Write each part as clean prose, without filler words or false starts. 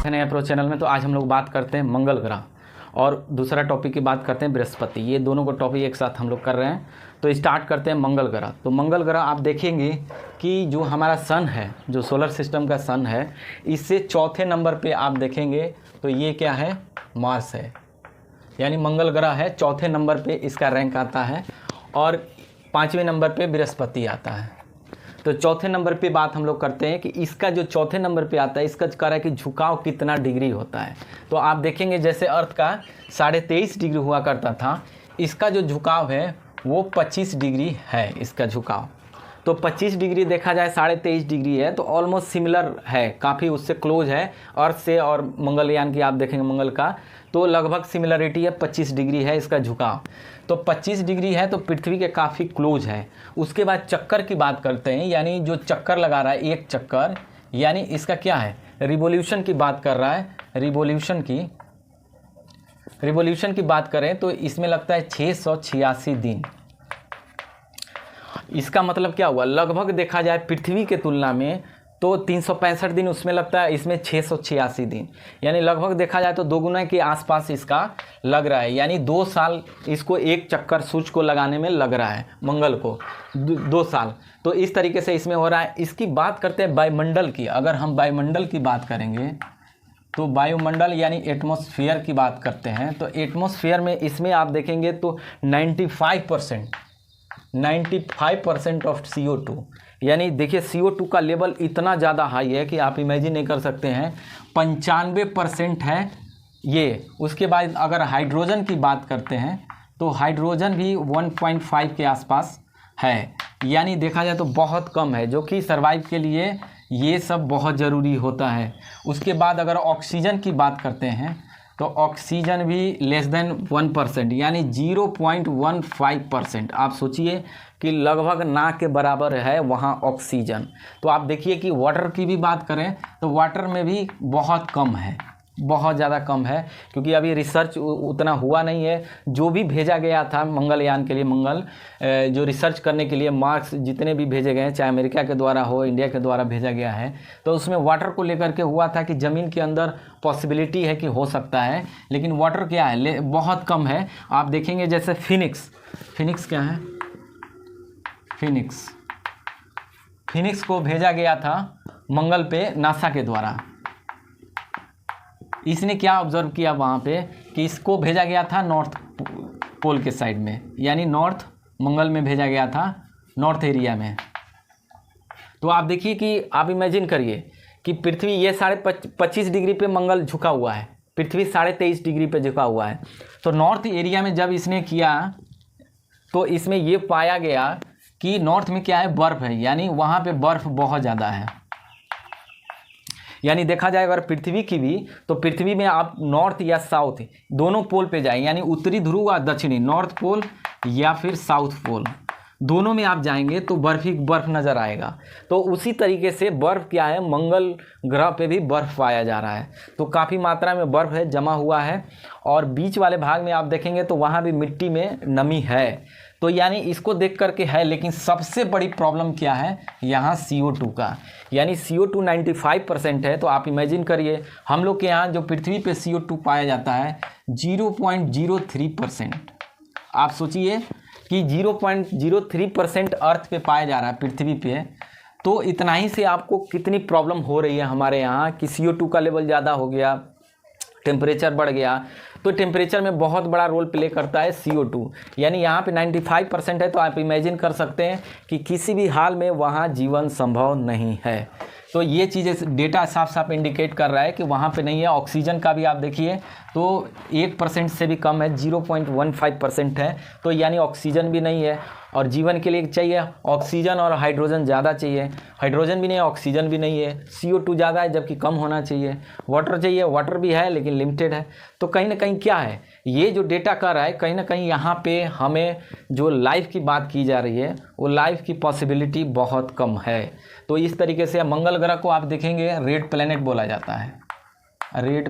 है नया pro channel में। तो आज हम लोग बात करते हैं मंगल ग्रह और दूसरा टॉपिक की बात करते हैं बृहस्पति। ये दोनों को टॉपिक एक साथ हम लोग कर रहे हैं। तो स्टार्ट करते हैं मंगल ग्रह। तो मंगल ग्रह आप देखेंगे कि जो हमारा सन है, जो सोलर सिस्टम का सन है, इससे चौथे नंबर पे आप देखेंगे तो ये क्या है, मार्स है। यानी मंगल ग्रह है, चौथे नंबर पे इसका रैंक आता है और पाँचवें नंबर पे बृहस्पति आता है। तो चौथे नंबर पे बात हम लोग करते हैं कि इसका जो चौथे नंबर पे आता है, इसका कह रहा है कि झुकाव कितना डिग्री होता है। तो आप देखेंगे जैसे अर्थ का 23.5 डिग्री हुआ करता था, इसका जो झुकाव है वो 25 डिग्री है इसका झुकाव। तो 25 डिग्री देखा जाए 23.5 डिग्री है, तो ऑलमोस्ट सिमिलर है, काफ़ी उससे क्लोज है अर्थ से। और मंगलयान की आप देखेंगे मंगल का तो लगभग सिमिलरिटी है, 25 डिग्री है इसका झुकाव। तो 25 डिग्री है तो पृथ्वी के काफ़ी क्लोज है। उसके बाद चक्कर की बात करते हैं, यानी जो चक्कर लगा रहा है एक चक्कर, यानी इसका क्या है, रिवोल्यूशन की बात कर रहा है। रिवोल्यूशन की बात करें तो इसमें लगता है 686 दिन। इसका मतलब क्या हुआ, लगभग देखा जाए पृथ्वी के तुलना में तो 365 दिन उसमें लगता है, इसमें 686 दिन, यानी लगभग देखा जाए तो दोगुना के आसपास इसका लग रहा है। यानी 2 साल इसको एक चक्कर सूर्य को लगाने में लग रहा है, मंगल को 2 साल। तो इस तरीके से इसमें हो रहा है। इसकी बात करते हैं वायुमंडल की। अगर हम वायुमंडल की बात करेंगे तो वायुमंडल यानी एटमॉस्फेयर की बात करते हैं, तो एटमॉस्फेयर में इसमें आप देखेंगे तो 95% ऑफ CO2, यानी देखिए CO2 का लेवल इतना ज़्यादा हाई है कि आप इमेजिन नहीं कर सकते हैं। 95% है ये। उसके बाद अगर हाइड्रोजन की बात करते हैं तो हाइड्रोजन भी 1.5 के आसपास है, यानी देखा जाए तो बहुत कम है, जो कि सर्वाइव के लिए ये सब बहुत ज़रूरी होता है। उसके बाद अगर ऑक्सीजन की बात करते हैं तो ऑक्सीजन भी लेस देन 1%, यानी 0.15%। आप सोचिए कि लगभग ना के बराबर है वहाँ ऑक्सीजन। तो आप देखिए कि वाटर की भी बात करें तो वाटर में भी बहुत कम है, बहुत ज़्यादा कम है, क्योंकि अभी रिसर्च उतना हुआ नहीं है। जो भी भेजा गया था मंगलयान के लिए, मंगल जो रिसर्च करने के लिए मार्स जितने भी भेजे गए हैं, चाहे अमेरिका के द्वारा हो, इंडिया के द्वारा भेजा गया है, तो उसमें वाटर को लेकर के हुआ था कि ज़मीन के अंदर पॉसिबिलिटी है कि हो सकता है, लेकिन वाटर क्या है, बहुत कम है। आप देखेंगे जैसे फिनिक्स क्या है, फिनिक्स को भेजा गया था मंगल पे नासा के द्वारा। इसने क्या ऑब्जर्व किया वहाँ पे कि इसको भेजा गया था नॉर्थ पोल के साइड में, यानी नॉर्थ मंगल में भेजा गया था, नॉर्थ एरिया में। तो आप देखिए कि आप इमेजिन करिए कि पृथ्वी ये 25 डिग्री पे मंगल झुका हुआ है, पृथ्वी 23.5 डिग्री पे झुका हुआ है। तो नॉर्थ एरिया में जब इसने किया तो इसमें ये पाया गया कि नॉर्थ में क्या है, बर्फ़ है, यानी वहाँ पे बर्फ़ बहुत ज़्यादा है। यानी देखा जाए अगर पृथ्वी की भी, तो पृथ्वी में आप नॉर्थ या साउथ दोनों पोल पे जाएं, यानी उत्तरी ध्रुव और दक्षिणी, नॉर्थ पोल या फिर साउथ पोल, दोनों में आप जाएंगे तो बर्फ ही बर्फ नज़र आएगा। तो उसी तरीके से बर्फ़ क्या है, मंगल ग्रह पे भी बर्फ़ पाया जा रहा है। तो काफ़ी मात्रा में बर्फ़ है, जमा हुआ है, और बीच वाले भाग में आप देखेंगे तो वहाँ भी मिट्टी में नमी है। तो यानी इसको देख करके है, लेकिन सबसे बड़ी प्रॉब्लम क्या है यहाँ, CO2 का, यानी CO2 95% है। तो आप इमेजिन करिए हम लोग के यहाँ जो पृथ्वी पे CO2 पाया जाता है 0.03%। आप सोचिए कि 0.03% अर्थ पे पाया जा रहा है पृथ्वी पे, तो इतना ही से आपको कितनी प्रॉब्लम हो रही है हमारे यहाँ कि CO2 का लेवल ज़्यादा हो गया, टेम्परेचर बढ़ गया। तो टेम्परेचर में बहुत बड़ा रोल प्ले करता है CO2, यानी यहाँ पे 95% है। तो आप इमेजिन कर सकते हैं कि किसी भी हाल में वहाँ जीवन संभव नहीं है। तो ये चीज़ें डेटा साफ साफ इंडिकेट कर रहा है कि वहाँ पे नहीं है। ऑक्सीजन का भी आप देखिए तो 1% से भी कम है, 0.15% है। तो यानी ऑक्सीजन भी नहीं है, और जीवन के लिए चाहिए ऑक्सीजन और हाइड्रोजन ज़्यादा चाहिए, हाइड्रोजन भी नहीं है, ऑक्सीजन भी नहीं है। CO2 ज़्यादा है जबकि कम होना चाहिए। वाटर चाहिए, वाटर भी है लेकिन लिमिटेड है। तो कहीं ना कहीं क्या है, ये जो डेटा कर रहा है कहीं ना कहीं यहाँ पे हमें जो लाइफ की बात की जा रही है वो लाइफ की पॉसिबिलिटी बहुत कम है। तो इस तरीके से मंगल ग्रह को आप देखेंगे रेड प्लैनेट बोला जाता है, रेड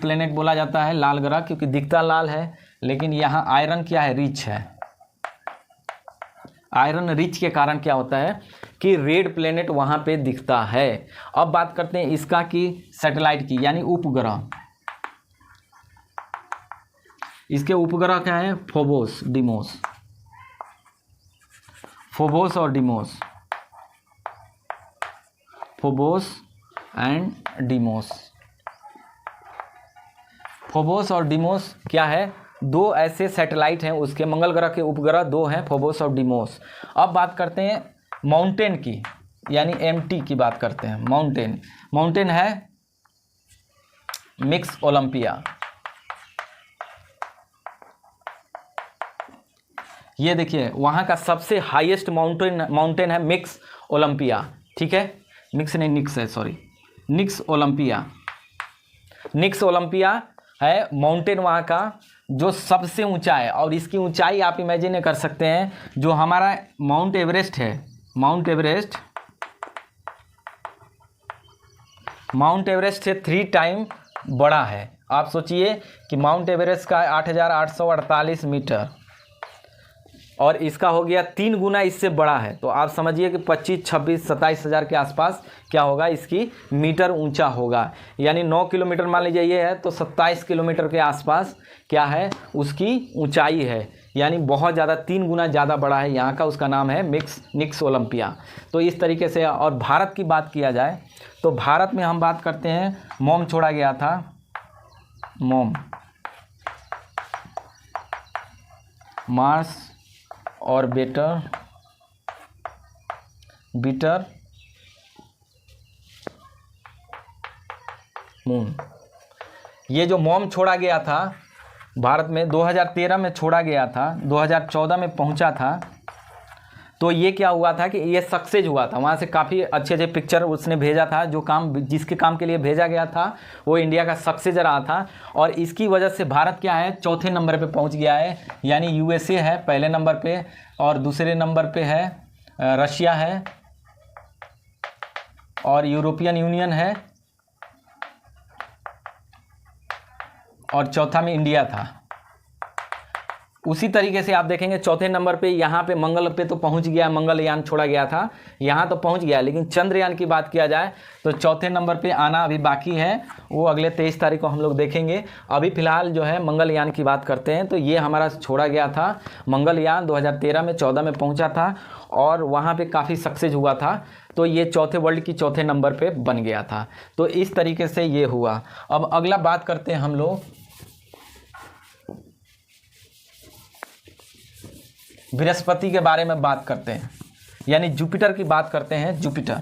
प्लैनेट बोला जाता है, लाल ग्रह, क्योंकि दिखता लाल है, लेकिन यहाँ आयरन क्या है, रिच है। आयरन रिच के कारण क्या होता है कि रेड प्लेनेट वहाँ पे दिखता है। अब बात करते हैं इसका कि सैटेलाइट की यानी उपग्रह। इसके उपग्रह क्या है? फोबोस, डिमोस, फोबोस और Deimos, Phobos and Deimos. Phobos और डिमोस क्या है? दो ऐसे सैटेलाइट हैं उसके, मंगल ग्रह के उपग्रह दो हैं, फोबोस और डिमोस। अब बात करते हैं माउंटेन की यानी एमटी की बात करते हैं। माउंटेन है मिक्स ओलंपिया। ये देखिए वहाँ का सबसे हाईएस्ट माउंटेन है मिक्स ओलंपिया, ठीक है, मिक्स नहीं निक्स है, सॉरी, निक्स ओलंपिया। निक्स ओलंपिया है माउंटेन वहाँ का जो सबसे ऊंचा है, और इसकी ऊंचाई आप इमेजिन कर सकते हैं, जो हमारा माउंट एवरेस्ट है, माउंट एवरेस्ट से 3 टाइम बड़ा है। आप सोचिए कि माउंट एवरेस्ट का 8,848 मीटर और इसका हो गया 3 गुना इससे बड़ा है, तो आप समझिए कि 25, 26, 27 हज़ार के आसपास क्या होगा, इसकी मीटर ऊंचा होगा। यानी 9 किलोमीटर मान लीजिए ये है, तो 27 किलोमीटर के आसपास क्या है उसकी ऊंचाई है, यानी बहुत ज़्यादा 3 गुना ज़्यादा बड़ा है यहाँ का। उसका नाम है निक्स ओलंपिया। तो इस तरीके से, और भारत की बात किया जाए तो भारत में हम बात करते हैं, मॉम छोड़ा गया था, मॉम, मार्स और बीटर मून। ये जो मॉम छोड़ा गया था भारत में 2013 में छोड़ा गया था, 2014 में पहुंचा था, तो ये क्या हुआ था कि ये सक्सेस हुआ था। वहाँ से काफ़ी अच्छे पिक्चर उसने भेजा था, जो काम जिसके काम के लिए भेजा गया था वो इंडिया का सक्सेस रहा था, और इसकी वजह से भारत क्या है, चौथे नंबर पे पहुँच गया है। यानी यूएसए है पहले नंबर पे, और दूसरे नंबर पे है रशिया है, और यूरोपियन यूनियन है, और चौथा में इंडिया था। उसी तरीके से आप देखेंगे चौथे नंबर पे यहाँ पे मंगल पे तो पहुँच गया, मंगलयान छोड़ा गया था, यहाँ तो पहुँच गया, लेकिन चंद्रयान की बात किया जाए तो चौथे नंबर पे आना अभी बाकी है, वो अगले 23 तारीख को हम लोग देखेंगे। अभी फ़िलहाल जो है मंगलयान की बात करते हैं, तो ये हमारा छोड़ा गया था मंगलयान, 2013 में 14 में पहुँचा था, और वहाँ पर काफ़ी सक्सेस हुआ था, तो ये चौथे वर्ल्ड की चौथे नंबर पर बन गया था। तो इस तरीके से ये हुआ। अब अगला बात करते हैं हम लोग बृहस्पति के बारे में बात करते हैं, यानी जुपिटर की बात करते हैं। जुपिटर,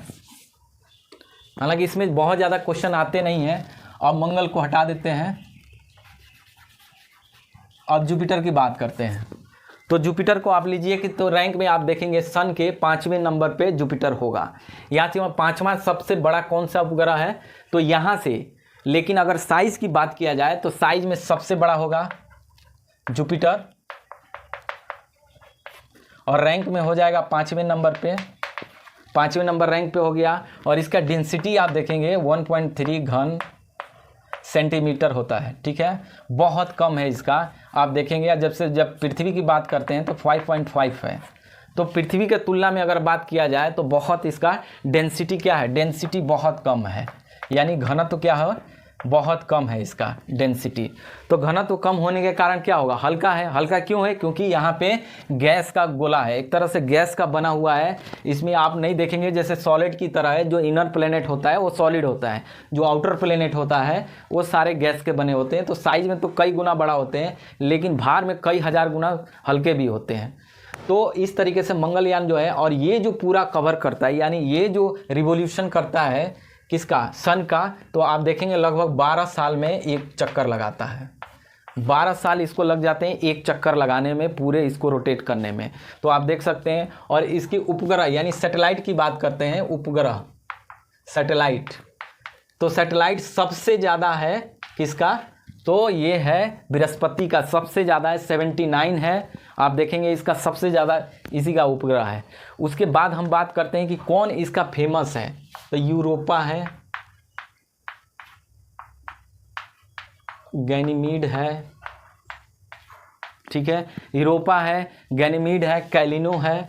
हालांकि इसमें बहुत ज़्यादा क्वेश्चन आते नहीं हैं, अब मंगल को हटा देते हैं, अब जुपिटर की बात करते हैं। तो जुपिटर को आप लीजिए कि तो रैंक में आप देखेंगे सन के 5वें नंबर पे जुपिटर होगा। यहाँ से 5वां सबसे बड़ा कौन सा उपग्रह है, तो यहाँ से, लेकिन अगर साइज़ की बात किया जाए तो साइज़ में सबसे बड़ा होगा जुपिटर, और रैंक में हो जाएगा 5वें नंबर पे, 5वें नंबर रैंक पे हो गया। और इसका डेंसिटी आप देखेंगे 1.3 घन सेंटीमीटर होता है, ठीक है, बहुत कम है इसका। आप देखेंगे जब पृथ्वी की बात करते हैं तो 5.5 है, तो पृथ्वी के तुलना में अगर बात किया जाए तो बहुत इसका डेंसिटी क्या है, डेंसिटी बहुत कम है, यानी घनत्व क्या है, बहुत कम है इसका डेंसिटी। तो घनत्व कम होने के कारण क्या होगा, हल्का है। हल्का क्यों है, क्योंकि यहाँ पे गैस का गोला है, एक तरह से गैस का बना हुआ है। इसमें आप नहीं देखेंगे जैसे सॉलिड की तरह है, जो इनर प्लेनेट होता है वो सॉलिड होता है, जो आउटर प्लेनेट होता है वो सारे गैस के बने होते हैं। तो साइज में तो कई गुना बड़ा होते हैं, लेकिन भार में कई हज़ार गुना हल्के भी होते हैं। तो इस तरीके से मंगलयान जो है, और ये जो पूरा कवर करता है, यानी ये जो रिवोल्यूशन करता है किसका, सन का, तो आप देखेंगे लगभग 12 साल में एक चक्कर लगाता है। 12 साल इसको लग जाते हैं एक चक्कर लगाने में, पूरे इसको रोटेट करने में। तो आप देख सकते हैं। और इसकी उपग्रह यानी सैटेलाइट की बात करते हैं, उपग्रह सैटेलाइट, तो सैटेलाइट सबसे ज़्यादा है किसका, तो ये है बृहस्पति का, सबसे ज़्यादा है, 79 है। आप देखेंगे इसका सबसे ज़्यादा इसी का उपग्रह है। उसके बाद हम बात करते हैं कि कौन इसका फेमस है, तो यूरोपा है, गैनीमीड है, ठीक है, यूरोपा है, गैनीमीड है, कैलिनो है,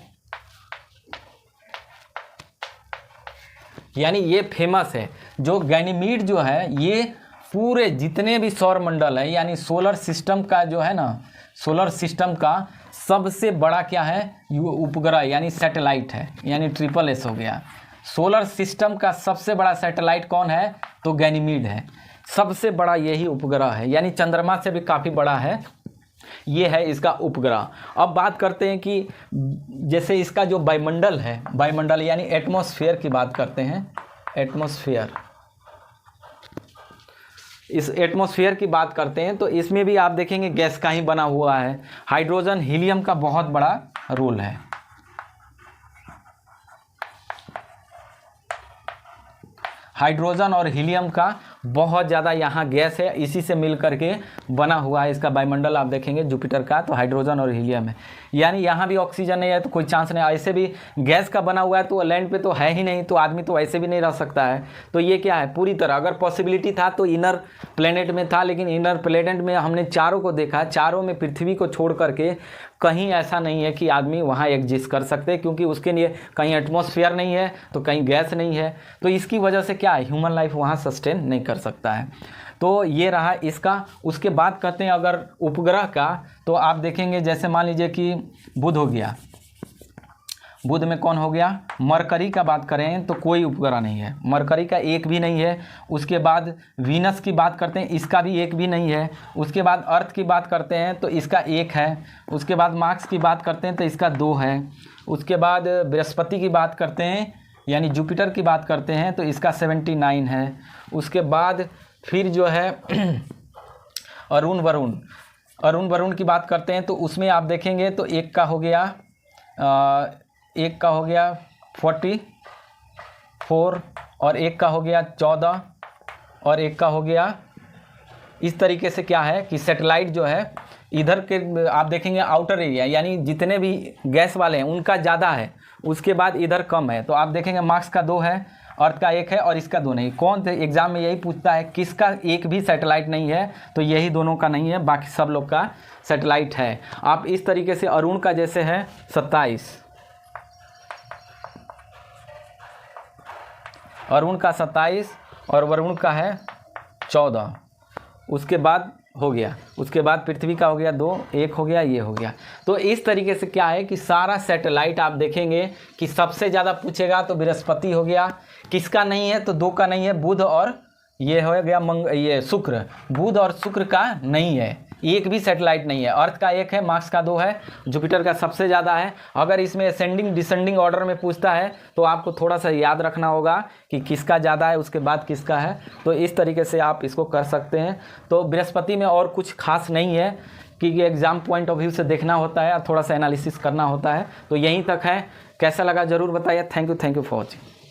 यानी ये फेमस है। जो गैनीमीड जो है ये पूरे जितने भी सौर मंडल है यानी सोलर सिस्टम का जो है ना, सोलर सिस्टम का सबसे बड़ा क्या है, उपग्रह यानी सैटेलाइट है, यानी SSS हो गया। सोलर सिस्टम का सबसे बड़ा सैटेलाइट कौन है, तो गैनीमीड है। सबसे बड़ा यही उपग्रह है, यानी चंद्रमा से भी काफ़ी बड़ा है, ये है इसका उपग्रह। अब बात करते हैं कि जैसे इसका जो वायुमंडल है, वायुमंडल यानी एटमॉस्फेयर की बात करते हैं, एटमॉस्फेयर, इस एटमॉस्फेयर की बात करते हैं तो इसमें भी आप देखेंगे गैस का ही बना हुआ है। हाइड्रोजन हीलियम का बहुत बड़ा रोल है। हाइड्रोजन और हीलियम का बहुत ज़्यादा यहाँ गैस है, इसी से मिल करके बना हुआ है इसका वायुमंडल। आप देखेंगे जुपिटर का तो हाइड्रोजन और हीलियम है, यानी यहाँ भी ऑक्सीजन नहीं है तो कोई चांस नहीं। ऐसे भी गैस का बना हुआ है तो लैंड पे तो है ही नहीं, तो आदमी तो ऐसे भी नहीं रह सकता है। तो ये क्या है, पूरी तरह अगर पॉसिबिलिटी था तो इनर प्लेनेट में था, लेकिन इनर प्लेनेट में हमने चारों को देखा, चारों में पृथ्वी को छोड़ करके कहीं ऐसा नहीं है कि आदमी वहाँ एग्जिस्ट कर सकते, क्योंकि उसके लिए कहीं एटमॉस्फेयर नहीं है तो कहीं गैस नहीं है, तो इसकी वजह से क्या है, ह्यूमन लाइफ वहाँ सस्टेन नहीं कर सकता है। तो ये रहा इसका। उसके बाद कहते हैं अगर उपग्रह का, तो आप देखेंगे जैसे मान लीजिए कि बुध हो गया, बुध में कौन हो गया, मरकरी का बात करें तो कोई उपग्रह नहीं है, मरकरी का एक भी नहीं है। उसके बाद वीनस की बात करते हैं, इसका भी एक भी नहीं है। उसके बाद अर्थ की बात करते हैं तो इसका एक है। उसके बाद मार्स की बात करते हैं तो इसका 2 है। उसके बाद बृहस्पति की बात करते हैं यानी जुपिटर की बात करते हैं तो इसका 79 है। उसके बाद फिर जो है अरुण वरुण की बात करते हैं तो उसमें आप देखेंगे तो एक का हो गया 44 और एक का हो गया 14 और एक का हो गया। इस तरीके से क्या है कि सैटेलाइट जो है इधर के आप देखेंगे आउटर एरिया यानी जितने भी गैस वाले हैं उनका ज़्यादा है, उसके बाद इधर कम है। तो आप देखेंगे मार्स का 2 है, अर्थ का 1 है और इसका 2 नहीं। कौन थे एग्जाम में यही पूछता है किसका एक भी सैटेलाइट नहीं है, तो यही दोनों का नहीं है, बाकी सब लोग का सैटेलाइट है। आप इस तरीके से अरुण का जैसे है 27, अरुण का 27 और वरुण का है 14। उसके बाद हो गया, उसके बाद पृथ्वी का हो गया 2, 1 हो गया, ये हो गया। तो इस तरीके से क्या है कि सारा सैटेलाइट आप देखेंगे कि सबसे ज़्यादा पूछेगा तो बृहस्पति हो गया, किसका नहीं है तो 2 का नहीं है, बुध और ये हो गया ये शुक्र, बुध और शुक्र का नहीं है, एक भी सैटेलाइट नहीं है। अर्थ का 1 है, मार्स का 2 है, जुपिटर का सबसे ज़्यादा है। अगर इसमें असेंडिंग डिसेंडिंग ऑर्डर में पूछता है तो आपको थोड़ा सा याद रखना होगा कि किसका ज़्यादा है उसके बाद किसका है, तो इस तरीके से आप इसको कर सकते हैं। तो बृहस्पति में और कुछ खास नहीं है कि एग्ज़ाम पॉइंट ऑफ व्यू से देखना होता है, थोड़ा सा एनालिसिस करना होता है। तो यहीं तक है, कैसा लगा ज़रूर बताइए। Thank you for watching.